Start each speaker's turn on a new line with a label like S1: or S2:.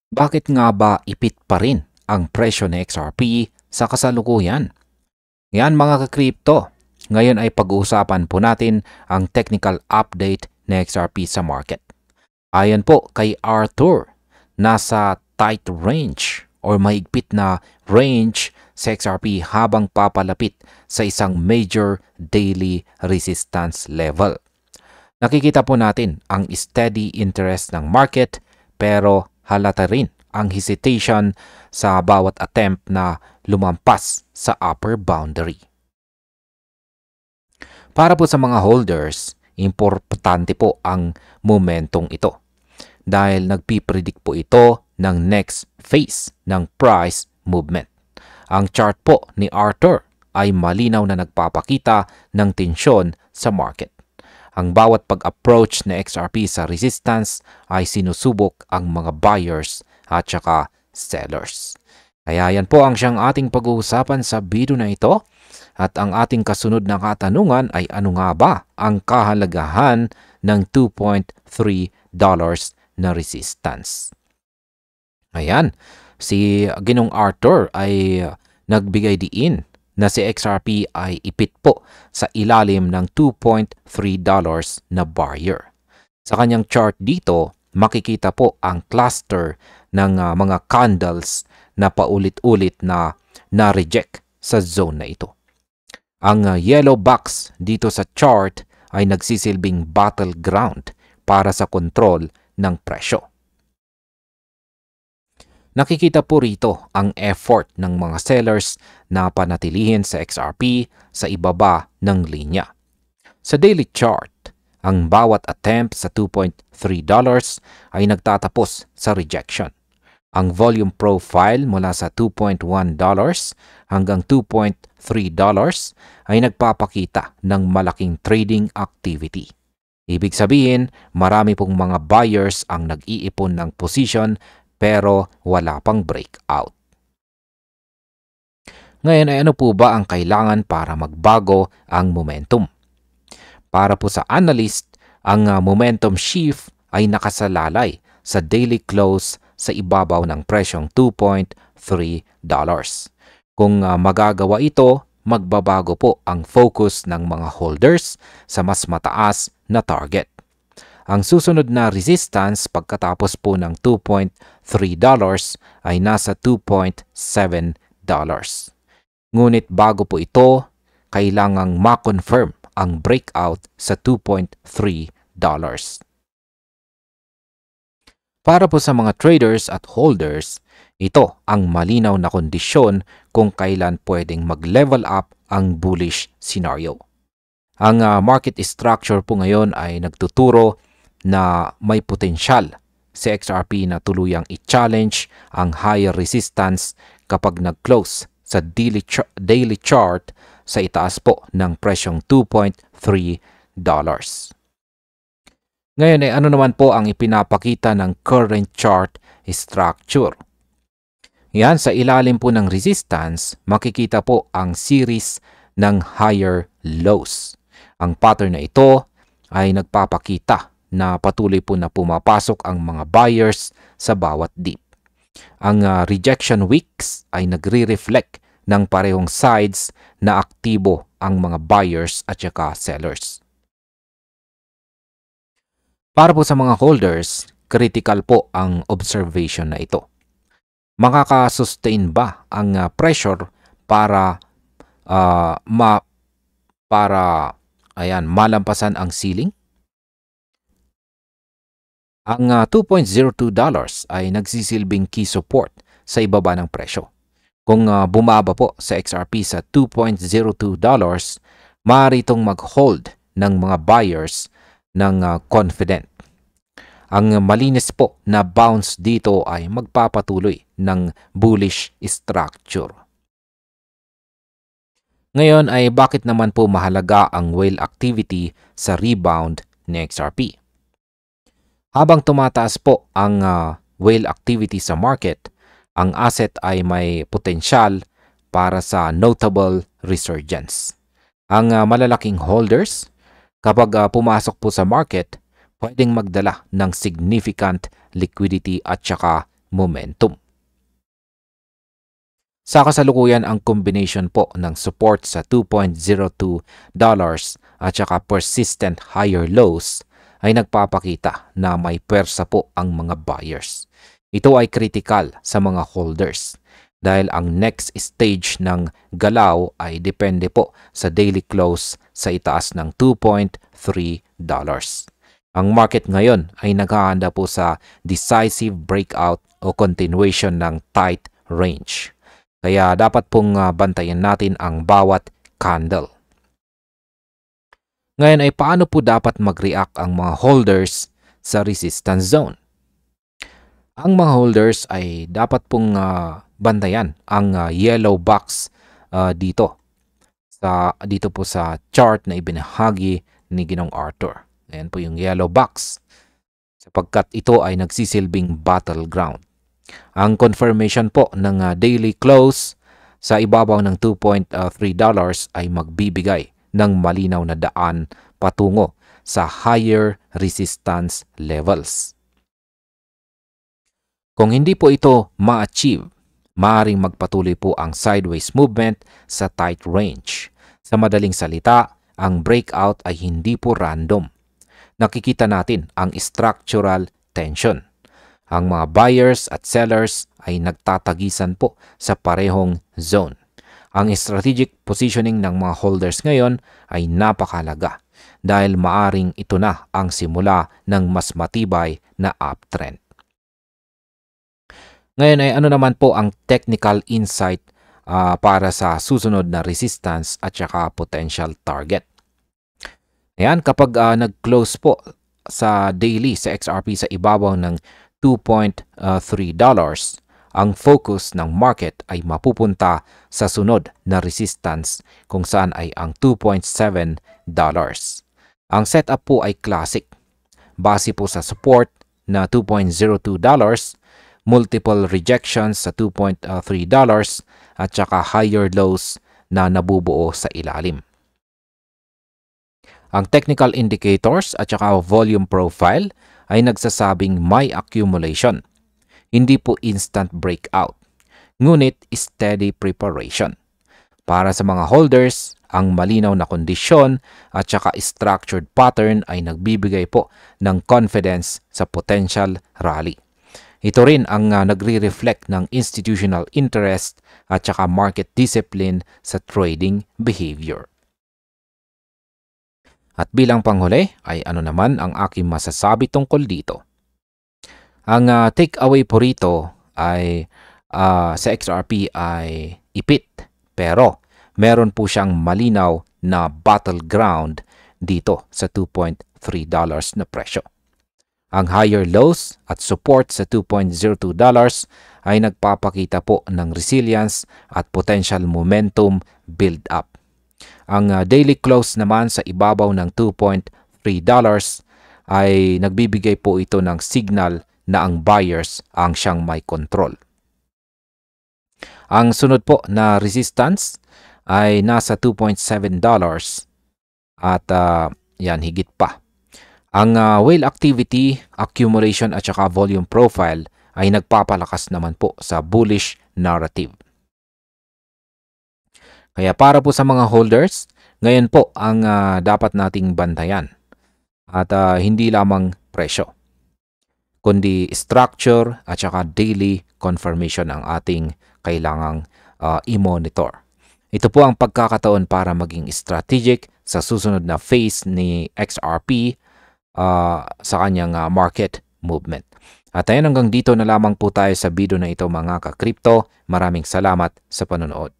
S1: Bakit nga ba ipit pa rin ang presyo ng XRP sa kasalukuyan? Yan mga ka-crypto. Ngayon ay pag-uusapan po natin ang technical update ng XRP sa market. Ayon po kay Arthur, nasa tight range or mahigpit na range sa XRP habang papalapit sa isang major daily resistance level. Nakikita po natin ang steady interest ng market pero halata rin ang hesitation sa bawat attempt na lumampas sa upper boundary. Para po sa mga holders, importante po ang momentong ito dahil nagpipredict po ito ng next phase ng price movement. Ang chart po ni Arthur ay malinaw na nagpapakita ng tensyon sa market. Ang bawat pag-approach na XRP sa resistance ay sinusubok ang mga buyers at saka sellers. Kaya yan po ang siyang ating pag-uusapan sa video na ito. At ang ating kasunod na katanungan ay ano nga ba ang kahalagahan ng $2.3 na resistance? Ayan, si Ginong Arthur ay nagbigay diin na si XRP ay ipit po sa ilalim ng $2.3 na barrier. Sa kanyang chart dito, makikita po ang cluster ng mga candles na paulit-ulit na na-reject sa zone na ito. Ang yellow box dito sa chart ay nagsisilbing battleground para sa kontrol ng presyo. Nakikita po rito ang effort ng mga sellers na panatilihin sa XRP sa ibaba ng linya. Sa daily chart, ang bawat attempt sa $2.3 ay nagtatapos sa rejection. Ang volume profile mula sa $2.1 hanggang $2.3 ay nagpapakita ng malaking trading activity. Ibig sabihin, marami pong mga buyers ang nag-iipon ng position pero wala pang breakout. Ngayon ay ano po ba ang kailangan para magbago ang momentum? Para po sa analyst, ang momentum shift ay nakasalalay sa daily close sa ibabaw ng presyong $2.3. Kung magagawa ito, magbabago po ang focus ng mga holders sa mas mataas na target. Ang susunod na resistance pagkatapos po ng $2.3 ay nasa $2.7. Ngunit bago po ito, kailangang ma-confirm ang breakout sa $2.3. Para po sa mga traders at holders, ito ang malinaw na kondisyon kung kailan pwedeng mag-level up ang bullish scenario. Ang market structure po ngayon ay nagtuturo na may potensyal si XRP na tuluyang i-challenge ang higher resistance kapag nag-close sa daily chart sa itaas po ng presyong $2.3. Ngayon ay ano naman po ang ipinapakita ng current chart structure? Yan, sa ilalim po ng resistance, makikita po ang series ng higher lows. Ang pattern na ito ay nagpapakita na patuloy po na pumapasok ang mga buyers sa bawat dip. Ang rejection wicks ay nagre-reflect ng parehong sides na aktibo ang mga buyers at saka sellers. Para po sa mga holders, critical po ang observation na ito. Makaka-sustain ba ang pressure para malampasan ang ceiling? Ang $2.02 ay nagsisilbing key support sa ibaba ng presyo. Kung bumaba po sa XRP sa $2.02, maaari itong mag-hold ng mga buyers ng confident. Ang malinis po na bounce dito ay magpapatuloy ng bullish structure. Ngayon ay bakit naman po mahalaga ang whale activity sa rebound ng XRP? Habang tumataas po ang whale activity sa market, ang asset ay may potensyal para sa notable resurgence. Ang malalaking holders, kapag pumasok po sa market, pwedeng magdala ng significant liquidity at saka momentum. Sa kasalukuyan, ang combination po ng support sa $2.02 at saka persistent higher lows ay nagpapakita na may pwersa po ang mga buyers. Ito ay critical sa mga holders dahil ang next stage ng galaw ay depende po sa daily close sa itaas ng $2.3. Ang market ngayon ay naghahanda po sa decisive breakout o continuation ng tight range. Kaya dapat pong bantayan natin ang bawat candle. Ngayon ay paano po dapat mag-react ang mga holders sa resistance zone? Ang mga holders ay dapat pong bantayan ang yellow box dito po sa chart na ibinahagi ni Ginong Arthur. Ayan po yung yellow box sapagkat ito ay nagsisilbing battleground. Ang confirmation po ng daily close sa ibabaw ng $2.3 ay magbibigay ng malinaw na daan patungo sa higher resistance levels. Kung hindi po ito ma-achieve, maaaring magpatuloy po ang sideways movement sa tight range. Sa madaling salita, ang breakout ay hindi po random. Nakikita natin ang structural tension. Ang mga buyers at sellers ay nagtatagisan po sa parehong zone. Ang strategic positioning ng mga holders ngayon ay napakahalaga dahil maaring ito na ang simula ng mas matibay na uptrend. Ngayon ay ano naman po ang technical insight para sa susunod na resistance at saka potential target. Ayan, kapag nag-close po sa daily sa XRP sa ibabaw ng $2.3, ang focus ng market ay mapupunta sa sunod na resistance kung saan ay ang $2.7. Ang setup po ay classic. Base po sa support na $2.02, multiple rejections sa $2.3 at saka higher lows na nabubuo sa ilalim. Ang technical indicators at saka volume profile ay nagsasabing may accumulation. Hindi po instant breakout, ngunit steady preparation. Para sa mga holders, ang malinaw na kondisyon at saka structured pattern ay nagbibigay po ng confidence sa potential rally. Ito rin ang nagre-reflect ng institutional interest at saka market discipline sa trading behavior. At bilang panghuli ay ano naman ang aking masasabi tungkol dito. Ang takeaway po rito ay sa XRP ay ipit, pero meron po siyang malinaw na battleground dito sa $2.3 na presyo. Ang higher lows at support sa $2.02 ay nagpapakita po ng resilience at potential momentum build up. Ang daily close naman sa ibabaw ng $2.3 ay nagbibigay po ito ng signal na ang buyers ang siyang may control. Ang sunod po na resistance ay nasa $2.7 at yan higit pa. Ang whale activity, accumulation at saka volume profile ay nagpapalakas naman po sa bullish narrative. Kaya para po sa mga holders, ngayon po ang dapat nating bantayan at hindi lamang presyo, kundi structure at saka daily confirmation ang ating kailangang i-monitor. Ito po ang pagkakataon para maging strategic sa susunod na phase ni XRP sa kanyang market movement. At ayan, hanggang dito na lamang po tayo sa video na ito mga ka-crypto. Maraming salamat sa panonood.